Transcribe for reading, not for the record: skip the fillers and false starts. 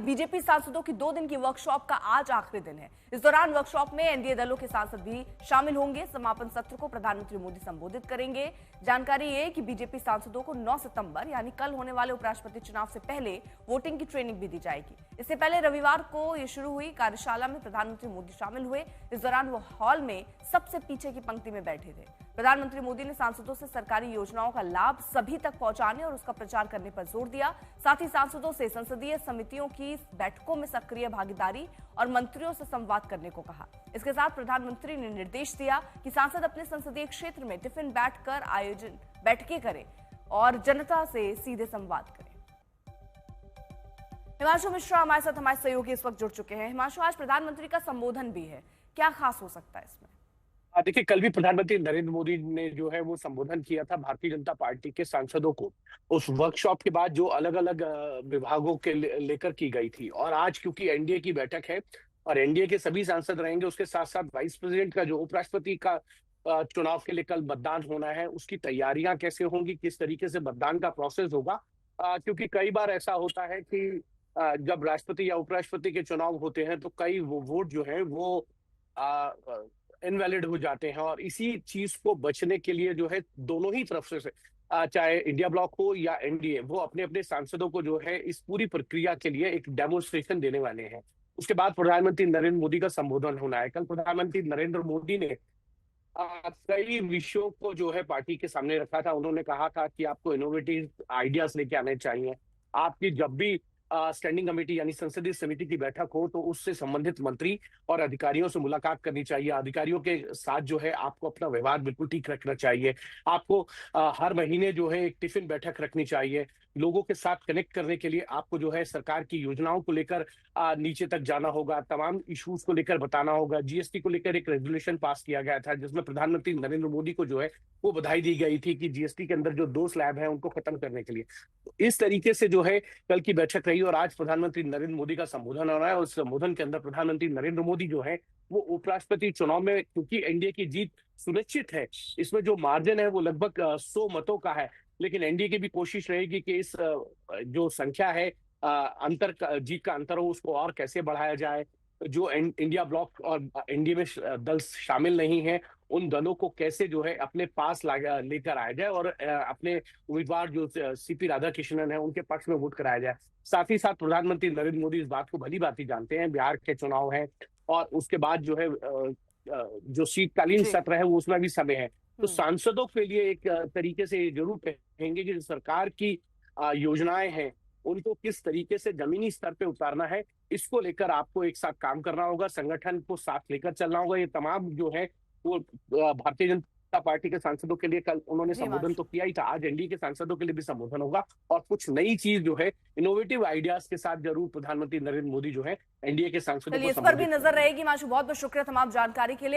BJP सांसदों की 2 दिन की वर्कशॉप का आज आखिरी दिन है। इस दौरान वर्कशॉप में एनडीए दलों के सांसद भी शामिल होंगे। समापन सत्र को प्रधानमंत्री मोदी संबोधित करेंगे। जानकारी ये कि बीजेपी सांसदों को 9 सितंबर यानी कल होने वाले उपराष्ट्रपति चुनाव से पहले वोटिंग की ट्रेनिंग भी दी जाएगी। इससे पहले रविवार को ये शुरू हुई कार्यशाला में प्रधानमंत्री मोदी शामिल हुए। इस दौरान वो हॉल में सबसे पीछे की पंक्ति में बैठे थे। प्रधानमंत्री मोदी ने सांसदों से सरकारी योजनाओं का लाभ सभी तक पहुंचाने और उसका प्रचार करने पर जोर दिया। साथ ही सांसदों से संसदीय समितियों की बैठकों में सक्रिय भागीदारी और मंत्रियों से संवाद करने को कहा। इसके साथ प्रधानमंत्री ने निर्देश दिया कि सांसद अपने संसदीय क्षेत्र में टिफिन बैठकर आयोजन बैठकें करें और जनता से सीधे संवाद करें। हिमांशु मिश्रा हमारे साथ हमारे सहयोगी इस वक्त जुड़ चुके हैं। हिमांशु, आज प्रधानमंत्री का संबोधन भी है, क्या खास हो सकता है इसमें? देखिए, कल भी प्रधानमंत्री नरेंद्र मोदी ने जो है वो संबोधन किया था भारतीय जनता पार्टी के सांसदों को उस वर्कशॉप के बाद जो अलग अलग विभागों के लेकर की गई थी। और आज क्योंकि एनडीए की बैठक है और एनडीए के सभी सांसद रहेंगे, उसके साथ साथ वाइस प्रेसिडेंट का जो उपराष्ट्रपति का चुनाव के लिए कल मतदान होना है, उसकी तैयारियां कैसे होंगी, किस तरीके से मतदान का प्रोसेस होगा। क्योंकि कई बार ऐसा होता है कि जब राष्ट्रपति या उपराष्ट्रपति के चुनाव होते हैं तो कई वो वोट जो है वो इनवैलिड हो जाते हैं। और इसी चीज को बचने के लिए जो है दोनों ही तरफ से चाहे इंडिया ब्लॉक हो या एनडीए, वो अपने अपने सांसदों को जो है इस पूरी प्रक्रिया के लिए एक डेमोन्स्ट्रेशन देने वाले हैं। उसके बाद प्रधानमंत्री नरेंद्र मोदी का संबोधन होना है। कल प्रधानमंत्री नरेंद्र मोदी ने कई विषयों को जो है पार्टी के सामने रखा था। उन्होंने कहा था कि आपको इनोवेटिव आइडियाज लेके आने चाहिए। आपकी जब भी स्टैंडिंग कमेटी यानी संसदीय समिति की बैठक हो तो उससे संबंधित मंत्री और अधिकारियों से मुलाकात करनी चाहिए। अधिकारियों के साथ जो है आपको अपना व्यवहार बिल्कुल ठीक रखना चाहिए। आपको हर महीने जो है एक टिफिन बैठक रखनी चाहिए। लोगों के साथ कनेक्ट करने के लिए आपको जो है सरकार की योजनाओं को लेकर नीचे तक जाना होगा, तमाम इश्यूज को लेकर बताना होगा। जीएसटी को लेकर एक रेजोल्यूशन पास किया गया था जिसमें प्रधानमंत्री नरेंद्र मोदी को जो है वो बधाई दी गई थी कि जीएसटी के अंदर जो 2 स्लैब है उनको खत्म करने के लिए। तो इस तरीके से जो है कल की बैठक रही और आज प्रधानमंत्री नरेंद्र मोदी का संबोधन हो रहा है। और संबोधन के अंदर प्रधानमंत्री नरेंद्र मोदी जो है वो उपराष्ट्रपति चुनाव में, क्योंकि एनडीए की जीत सुनिश्चित है, इसमें जो मार्जिन है वो लगभग 100 मतों का है, लेकिन एनडीए की भी कोशिश रहेगी कि इस जो संख्या है अंतर जीत का अंतर हो उसको और कैसे बढ़ाया जाए। जो इंडिया ब्लॉक और एनडीए में दल शामिल नहीं है उन दलों को कैसे जो है अपने पास लेकर आया जाए और अपने उम्मीदवार जो सीपी राधाकृष्णन है उनके पक्ष में वोट कराया जाए। साथ ही साथ प्रधानमंत्री नरेंद्र मोदी इस बात को भली भांति जानते हैं, बिहार के चुनाव है और उसके बाद जो है जो शीतकालीन जी। सत्र है वो उसमें भी समय है। तो सांसदों के लिए एक तरीके से ये जरूर कहेंगे कि सरकार की योजनाएं हैं उनको किस तरीके से जमीनी स्तर पे उतारना है, इसको लेकर आपको एक साथ काम करना होगा, संगठन को साथ लेकर चलना होगा। ये तमाम जो है वो भारतीय जनता पार्टी के सांसदों के लिए कल उन्होंने जी संबोधन हिमांशु। तो किया ही था, आज एनडीए के सांसदों के लिए भी संबोधन होगा। और कुछ नई चीज जो है इनोवेटिव आइडियाज के साथ जरूर प्रधानमंत्री नरेंद्र मोदी जो है एनडीए के सांसदों चलिए, को इस पर भी संबोधित नजर करेंगे। रहेगी। हिमांशु, बहुत बहुत शुक्रिया तमाम जानकारी के लिए।